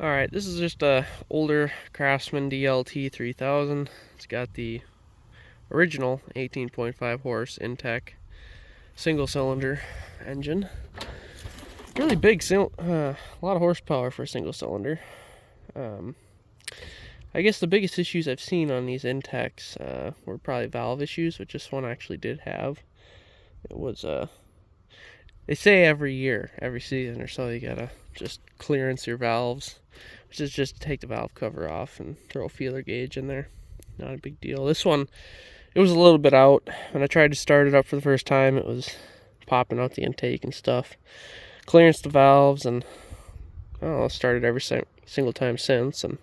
Alright, this is just a older Craftsman DLT3000. It's got the original 18.5 horse Intech single cylinder engine. Really big, a lot of horsepower for a single cylinder. I guess the biggest issues I've seen on these Intechs were probably valve issues, which this one actually did have. It was, they say every season or so, you gotta just clearance your valves, which is just take the valve cover off and throw a feeler gauge in there. Not a big deal. This one, it was a little bit out. When I tried to start it up for the first time, it was popping out the intake and stuff. Clearance the valves, and I don't know, started every single time since, and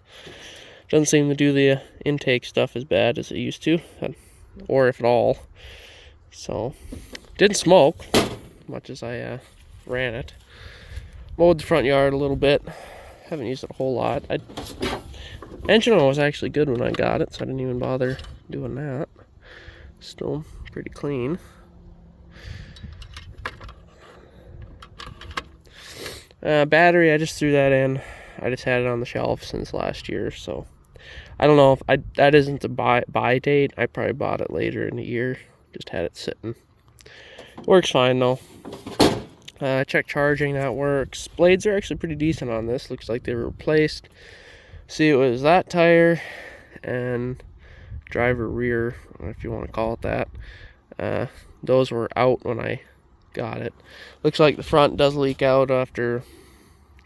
doesn't seem to do the intake stuff as bad as it used to, or if at all. So, didn't smoke much as I ran it. Mowed the front yard a little bit. Haven't used it a whole lot. Engine oil was actually good when I got it, so I didn't even bother doing that. Still pretty clean. Battery, I just threw that in. I just had it on the shelf since last year, so I don't know if that isn't the buy date. I probably bought it later in the year. Just had it sitting. Works fine though. Check charging, that works. Blades are actually pretty decent on this. Looks like they were replaced. See, it was that tire and driver rear, if you want to call it that. Those were out when I got it. Looks like the front does leak out after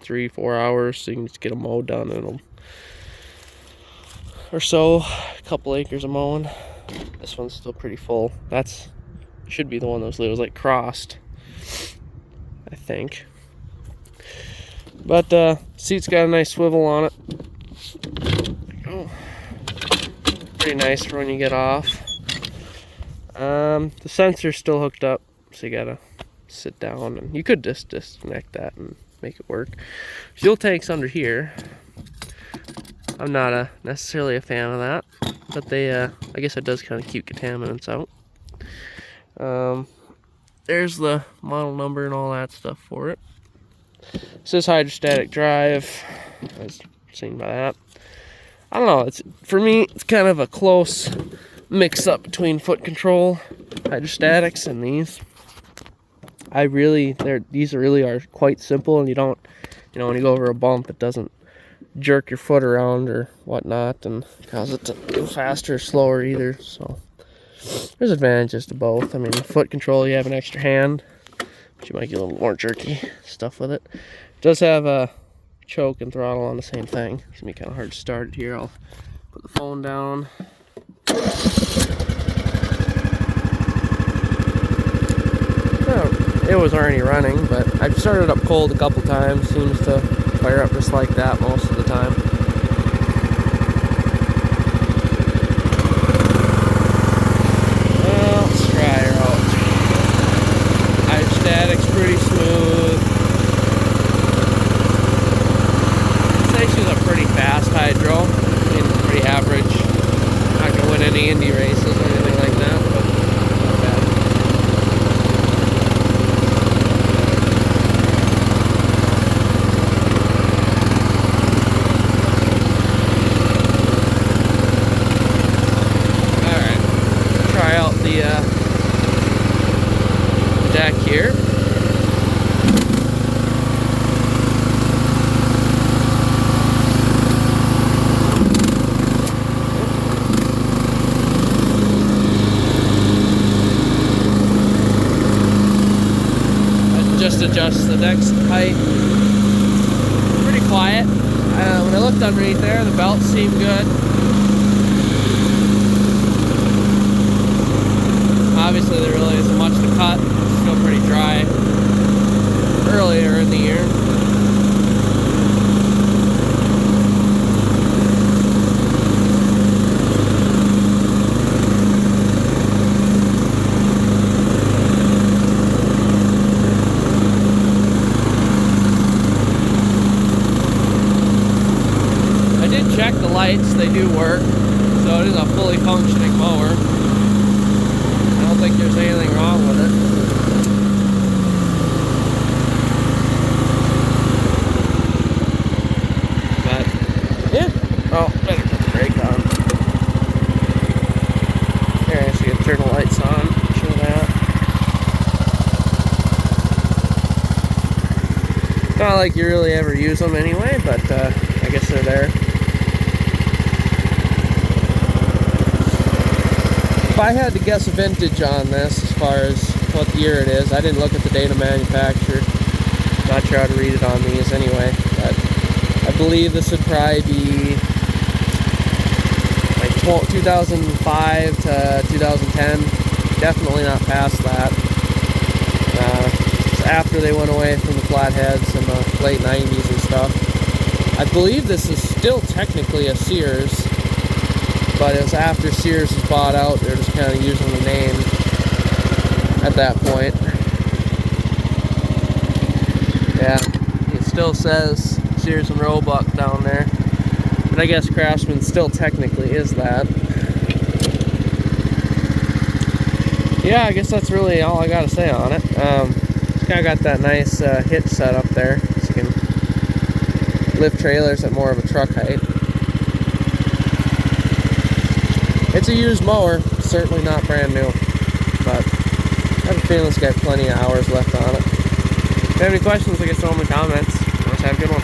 3-4 hours, so you can just get a mow done in or so. A couple acres of mowing. This one's still pretty full. That's should be the one that was like crossed, I think. But seat's got a nice swivel on it. Oh, pretty nice for when you get off. The sensor's still hooked up, so you gotta sit down, and you could just disconnect that and make it work. Fuel tank's under here. I'm not necessarily a fan of that, but they I guess it does kind of keep contaminants out. There's the model number and all that stuff for it. It says hydrostatic drive, as seen by that. I don't know, for me it's kind of a close mix up between foot control hydrostatics and these. These really are quite simple, and you don't, when you go over a bump, it doesn't jerk your foot around or whatnot and cause it to go faster or slower either. So there's advantages to both. I mean, foot control, you have an extra hand, but you might get a little more jerky stuff with it. It does have a choke and throttle on the same thing. It's gonna be kind of hard to start it here. I'll put the phone down. It was already running, but I've started up cold a couple times. Seems to fire up just like that most of the time. Well, let's try her out. Hydrostatic's pretty smooth. I'd say she's a pretty fast hydro. I mean, pretty average. Not gonna win any Indy races or anything like that, but not bad. Deck here. Just adjust the deck's height. Pretty quiet. When I looked underneath there, the belts seemed good. Obviously there really isn't much to cut. It's still pretty dry earlier in the year. I did check the lights, they do work, so it is a fully functioning mower. I don't think there's anything wrong with it. Oh, better put the brake on. There, I should turn the lights on. Show that. Not like you really ever use them anyway, but I guess they're there. If I had to guess a vintage on this, as far as what year it is, I didn't look at the date of manufacture. Not sure how to read it on these anyway, but I believe this would probably be like 2005 to 2010. Definitely not past that. It's after they went away from the flatheads in the late 90s and stuff. I believe this is still technically a Sears, but it was after Sears was bought out. They're just kind of using the name at that point. Yeah, it still says Sears and Roebuck down there, but I guess Craftsman still technically is that. Yeah, I guess that's really all I gotta say on it. It's kind of got that nice hitch set up there, so you can lift trailers at more of a truck height. It's a used mower, certainly not brand new, but I have a feeling it's got plenty of hours left on it. If you have any questions, I guess throw them in the comments. Let's have a good one.